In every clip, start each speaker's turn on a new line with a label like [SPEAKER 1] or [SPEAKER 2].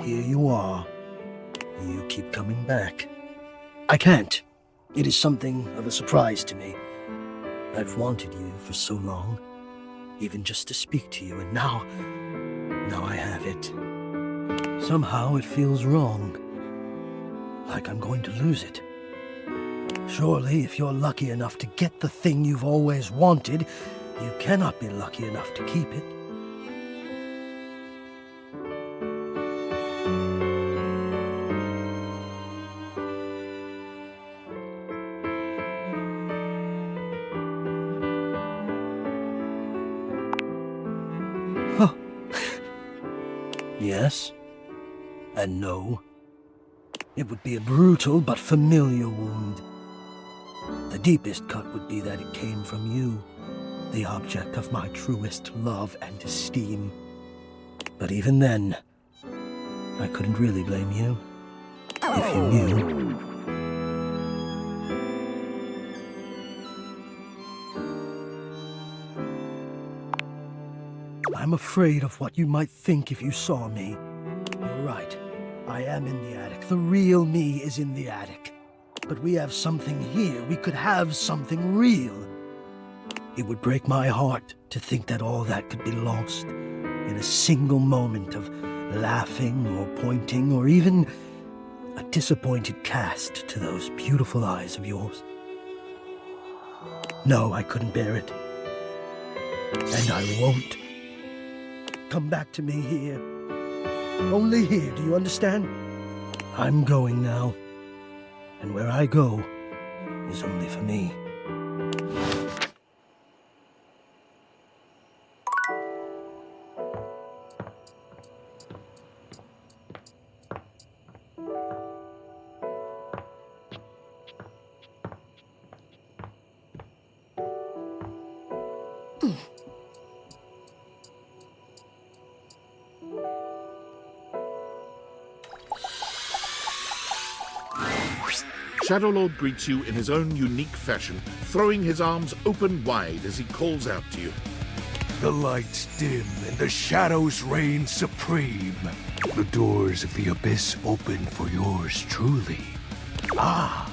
[SPEAKER 1] Here you are. You keep coming back. I can't. It is something of a surprise to me. I've wanted you for so long, even just to speak to you, and now I have it. Somehow it feels wrong, like I'm going to lose it. Surely, if you're lucky enough to get the thing you've always wanted, you cannot be lucky enough to keep it. Huh. Yes and no. It would be a brutal but familiar wound. The deepest cut would be that it came from you, the object of my truest love and esteem. But even then, I couldn't really blame you, if you knew. I'm afraid of what you might think if you saw me. You're right. I am in the attic. The real me is in the attic. But we have something here. We could have something real. It would break my heart to think that all that could be lost in a single moment of laughing or pointing or even a disappointed cast to those beautiful eyes of yours. No, I couldn't bear it. And I won't. Come back to me here. Only here, do you understand? I'm going now. And where I go is only for me.
[SPEAKER 2] Shadowlord greets you in his own unique fashion, throwing his arms open wide as he calls out to you.
[SPEAKER 3] The lights dim and the shadows reign supreme. The doors of the abyss open for yours truly. Ah,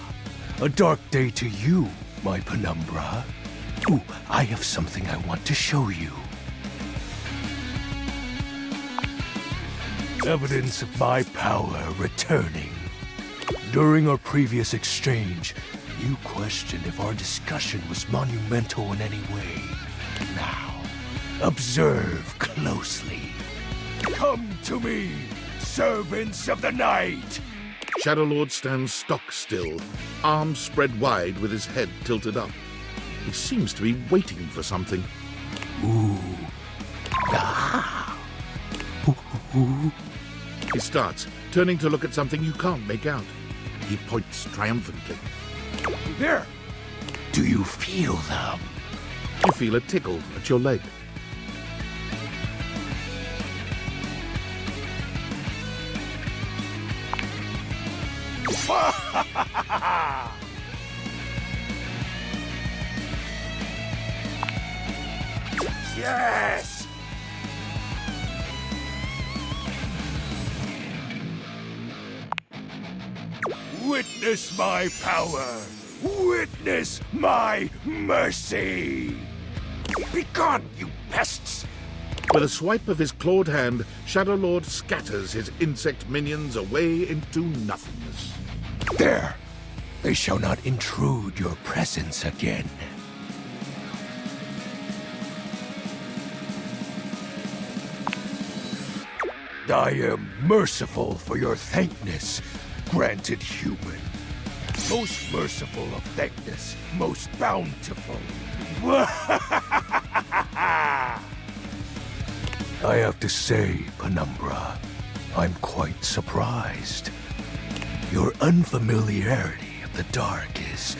[SPEAKER 3] a dark day to you, my penumbra. Ooh, I have something I want to show you. Evidence of my power returning. During our previous exchange, you questioned if our discussion was monumental in any way. Now, observe closely. Come to me, servants of the night!
[SPEAKER 2] Shadowlord stands stock still, arms spread wide with his head tilted up. He seems to be waiting for something.
[SPEAKER 3] Ooh. Ah. Ooh.
[SPEAKER 2] He starts, turning to look at something you can't make out. He points triumphantly.
[SPEAKER 3] There! Do you feel them?
[SPEAKER 2] You feel a tickle at your leg.
[SPEAKER 3] Yes! Witness my power! Witness my mercy! Begone, you pests!
[SPEAKER 2] With a swipe of his clawed hand, Shadowlord scatters his insect minions away into nothingness.
[SPEAKER 3] There! They shall not intrude your presence again. I am merciful for your thankness, granted human. Most merciful of thankness, most bountiful. I have to say, Penumbra, I'm quite surprised. Your unfamiliarity of the dark is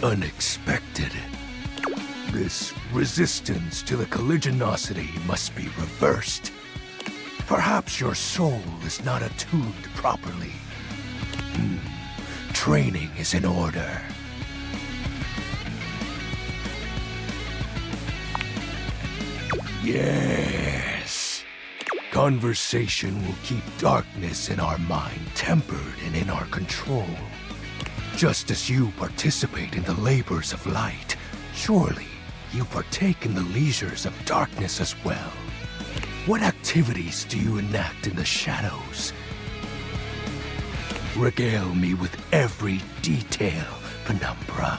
[SPEAKER 3] unexpected. This resistance to the colligiosity must be reversed. Perhaps your soul is not attuned properly. Training is in order. Yes. Conversation will keep darkness in our mind tempered and in our control. Just as you participate in the labors of light, surely you partake in the leisures of darkness as well. What activities do you enact in the shadows? Regale me with every detail, Penumbra.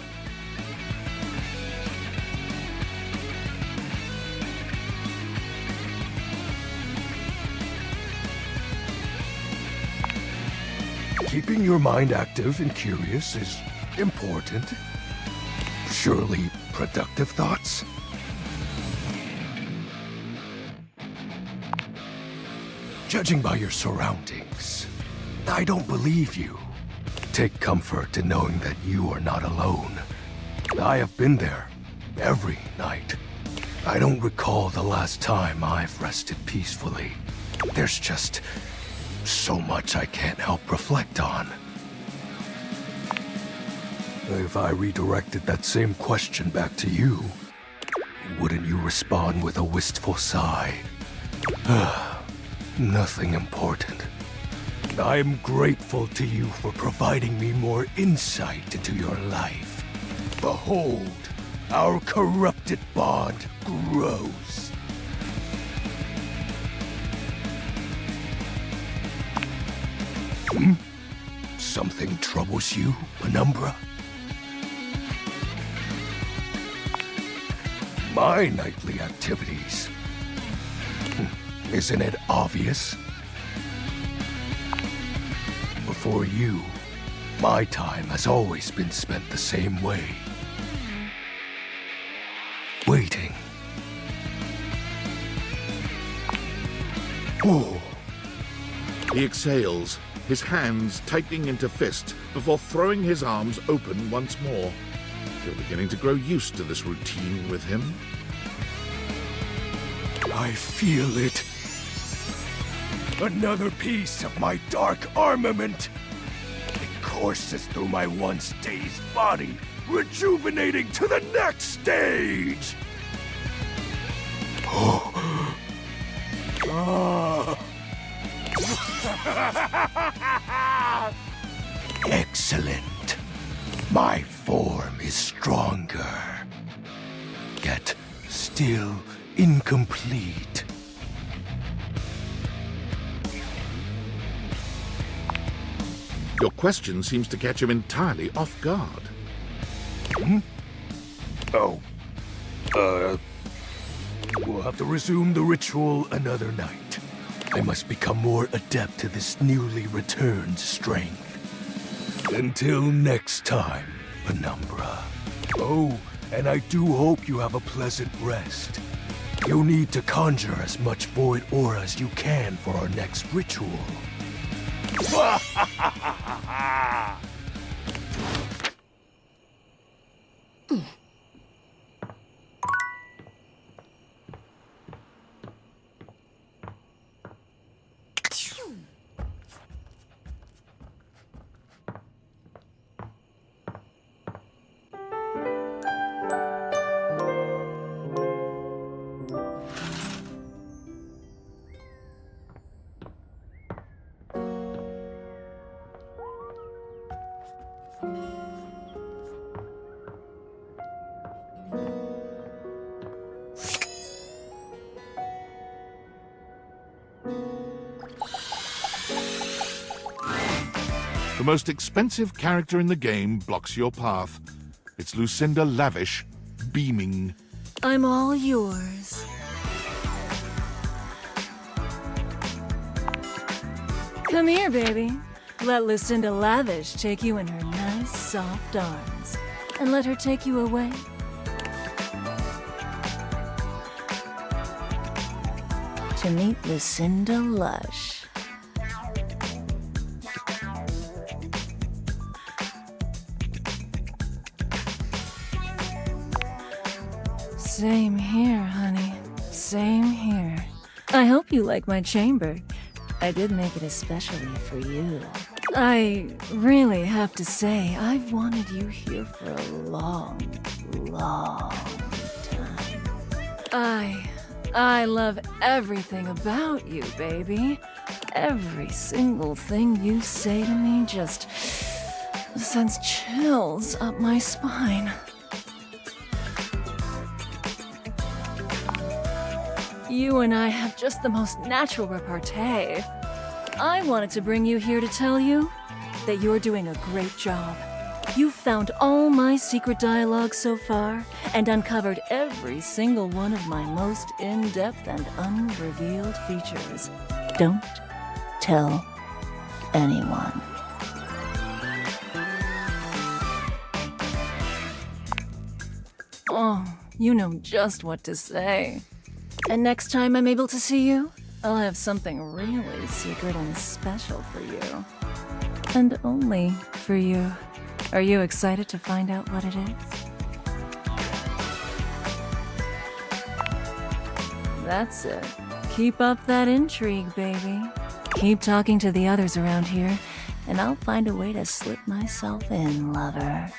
[SPEAKER 3] Keeping your mind active and curious is important. Surely productive thoughts? Judging by your surroundings, I don't believe you. Take comfort in knowing that you are not alone. I have been there every night. I don't recall the last time I've rested peacefully. There's just so much I can't help reflect on. If I redirected that same question back to you, wouldn't you respond with a wistful sigh? Nothing important. I am grateful to you for providing me more insight into your life. Behold, our corrupted bond grows. Something troubles you, Penumbra? My nightly activities. Isn't it obvious? Before you, my time has always been spent the same way. Waiting. Oh.
[SPEAKER 2] He exhales, his hands tightening into fists before throwing his arms open once more. You're beginning to grow used to this routine with him.
[SPEAKER 3] I feel it. Another piece of my dark armament. It courses through my once dazed body, rejuvenating to the next stage. Excellent. My form is stronger, yet still incomplete.
[SPEAKER 2] Your question seems to catch him entirely off guard.
[SPEAKER 3] Oh. We'll have to resume the ritual another night. I must become more adept to this newly returned strength. Until next time, Penumbra. Oh, and I do hope you have a pleasant rest. You'll need to conjure as much void aura as you can for our next ritual.
[SPEAKER 2] The most expensive character in the game blocks your path. It's Lucinda Lavish, beaming.
[SPEAKER 4] I'm all yours. Come here, baby. Let Lucinda Lavish take you in her nice, soft arms. And let her take you away. To meet Lucinda Lush. Same here, honey. Same here. I hope you like my chamber. I did make it especially for you. I really have to say, I've wanted you here for a long, long time. I I love everything about you, baby. Every single thing you say to me just sends chills up my spine. You and I have just the most natural repartee. I wanted to bring you here to tell you that you're doing a great job. You've found all my secret dialogue so far and uncovered every single one of my most in-depth and unrevealed features. Don't tell anyone. Oh, you know just what to say. And next time I'm able to see you, I'll have something really secret and special for you. And only for you. Are you excited to find out what it is? That's it. Keep up that intrigue, baby. Keep talking to the others around here, and I'll find a way to slip myself in, lover.